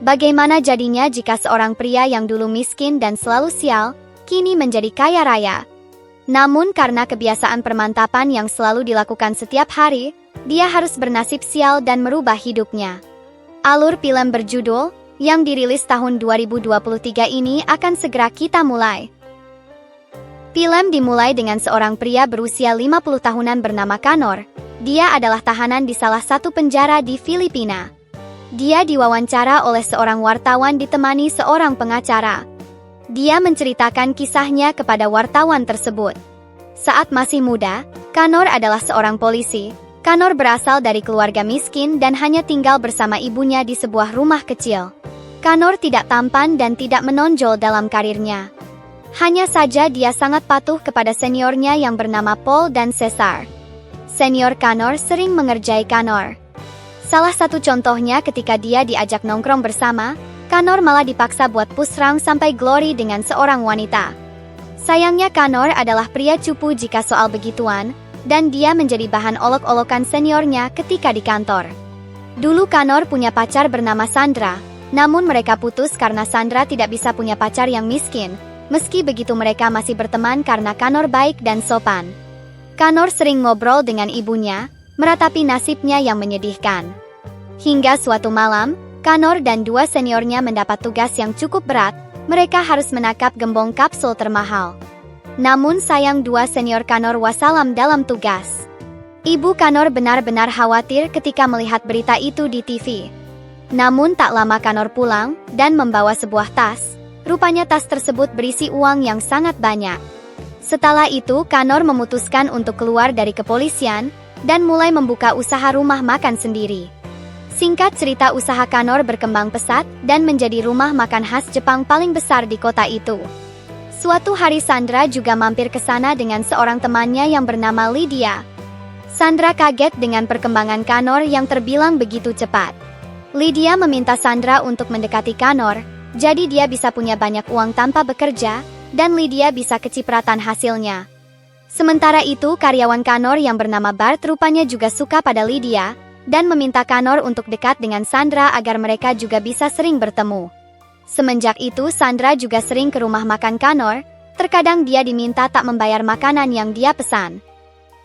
Bagaimana jadinya jika seorang pria yang dulu miskin dan selalu sial, kini menjadi kaya raya? Namun karena kebiasaan permantapan yang selalu dilakukan setiap hari, dia harus bernasib sial dan merubah hidupnya. Alur film berjudul, yang dirilis tahun 2023 ini akan segera kita mulai. Film dimulai dengan seorang pria berusia 50 tahunan bernama Kanor. Dia adalah tahanan di salah satu penjara di Filipina. Dia diwawancara oleh seorang wartawan ditemani seorang pengacara. Dia menceritakan kisahnya kepada wartawan tersebut. Saat masih muda, Kanor adalah seorang polisi. Kanor berasal dari keluarga miskin dan hanya tinggal bersama ibunya di sebuah rumah kecil. Kanor tidak tampan dan tidak menonjol dalam karirnya. Hanya saja dia sangat patuh kepada seniornya yang bernama Paul dan Cesar. Senior Kanor sering mengerjai Kanor. Salah satu contohnya ketika dia diajak nongkrong bersama, Kanor malah dipaksa buat pusrang sampai Glory dengan seorang wanita. Sayangnya Kanor adalah pria cupu jika soal begituan, dan dia menjadi bahan olok-olokan seniornya ketika di kantor. Dulu Kanor punya pacar bernama Sandra, namun mereka putus karena Sandra tidak bisa punya pacar yang miskin. Meski begitu mereka masih berteman karena Kanor baik dan sopan. Kanor sering ngobrol dengan ibunya, meratapi nasibnya yang menyedihkan. Hingga suatu malam, Kanor dan dua seniornya mendapat tugas yang cukup berat. Mereka harus menangkap gembong kapsul termahal. Namun sayang dua senior Kanor wassalam dalam tugas. Ibu Kanor benar-benar khawatir ketika melihat berita itu di TV. Namun tak lama Kanor pulang dan membawa sebuah tas. Rupanya tas tersebut berisi uang yang sangat banyak. Setelah itu Kanor memutuskan untuk keluar dari kepolisian dan mulai membuka usaha rumah makan sendiri. Singkat cerita usaha Kanor berkembang pesat dan menjadi rumah makan khas Jepang paling besar di kota itu. Suatu hari Sandra juga mampir ke sana dengan seorang temannya yang bernama Lydia. Sandra kaget dengan perkembangan Kanor yang terbilang begitu cepat. Lydia meminta Sandra untuk mendekati Kanor, jadi dia bisa punya banyak uang tanpa bekerja, dan Lydia bisa kecipratan hasilnya. Sementara itu karyawan Kanor yang bernama Bart rupanya juga suka pada Lydia, dan meminta Kanor untuk dekat dengan Sandra agar mereka juga bisa sering bertemu. Semenjak itu Sandra juga sering ke rumah makan Kanor, terkadang dia diminta tak membayar makanan yang dia pesan.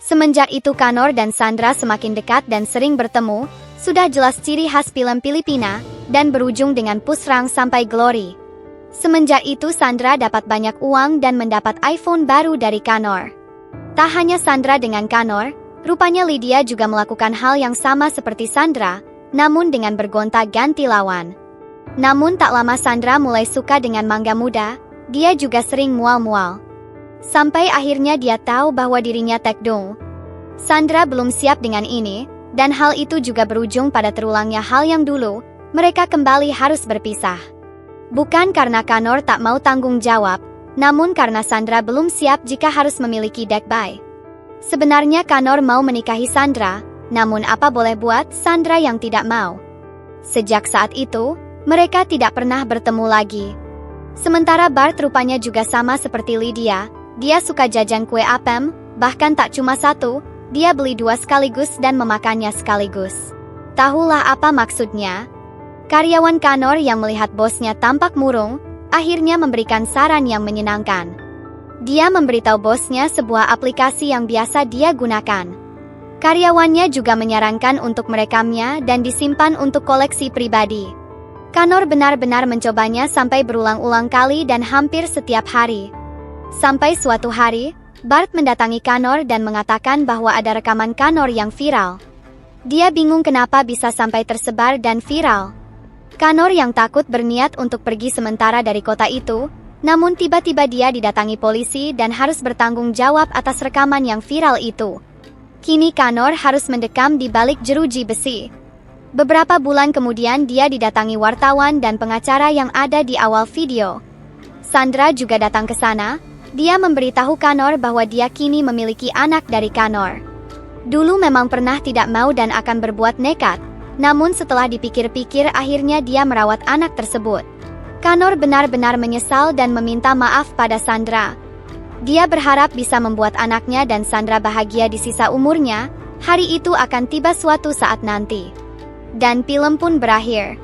Semenjak itu Kanor dan Sandra semakin dekat dan sering bertemu, sudah jelas ciri khas film Filipina, dan berujung dengan pusrang sampai Glory. Semenjak itu Sandra dapat banyak uang dan mendapat iPhone baru dari Kanor. Tak hanya Sandra dengan Kanor, rupanya Lydia juga melakukan hal yang sama seperti Sandra, namun dengan bergonta-ganti lawan. Namun tak lama Sandra mulai suka dengan mangga muda, dia juga sering mual-mual. Sampai akhirnya dia tahu bahwa dirinya tekdung. Sandra belum siap dengan ini, dan hal itu juga berujung pada terulangnya hal yang dulu, mereka kembali harus berpisah. Bukan karena Kanor tak mau tanggung jawab, namun karena Sandra belum siap jika harus memiliki dekbay. Sebenarnya Kanor mau menikahi Sandra, namun apa boleh buat Sandra yang tidak mau. Sejak saat itu, mereka tidak pernah bertemu lagi. Sementara Bart rupanya juga sama seperti Lydia, dia suka jajan kue apem, bahkan tak cuma satu, dia beli dua sekaligus dan memakannya sekaligus. Tahulah apa maksudnya? Karyawan Kanor yang melihat bosnya tampak murung, akhirnya memberikan saran yang menyenangkan. Dia memberitahu bosnya sebuah aplikasi yang biasa dia gunakan. Karyawannya juga menyarankan untuk merekamnya dan disimpan untuk koleksi pribadi. Kanor benar-benar mencobanya sampai berulang-ulang kali dan hampir setiap hari. Sampai suatu hari, Bart mendatangi Kanor dan mengatakan bahwa ada rekaman Kanor yang viral. Dia bingung kenapa bisa sampai tersebar dan viral. Kanor yang takut berniat untuk pergi sementara dari kota itu, namun tiba-tiba dia didatangi polisi dan harus bertanggung jawab atas rekaman yang viral itu. Kini Kanor harus mendekam di balik jeruji besi. Beberapa bulan kemudian dia didatangi wartawan dan pengacara yang ada di awal video. Sandra juga datang ke sana, dia memberitahu Kanor bahwa dia kini memiliki anak dari Kanor. Dulu memang pernah tidak mau dan akan berbuat nekat, namun setelah dipikir-pikir akhirnya dia merawat anak tersebut. Kanor benar-benar menyesal dan meminta maaf pada Sandra. Dia berharap bisa membuat anaknya dan Sandra bahagia di sisa umurnya, hari itu akan tiba suatu saat nanti. Dan film pun berakhir.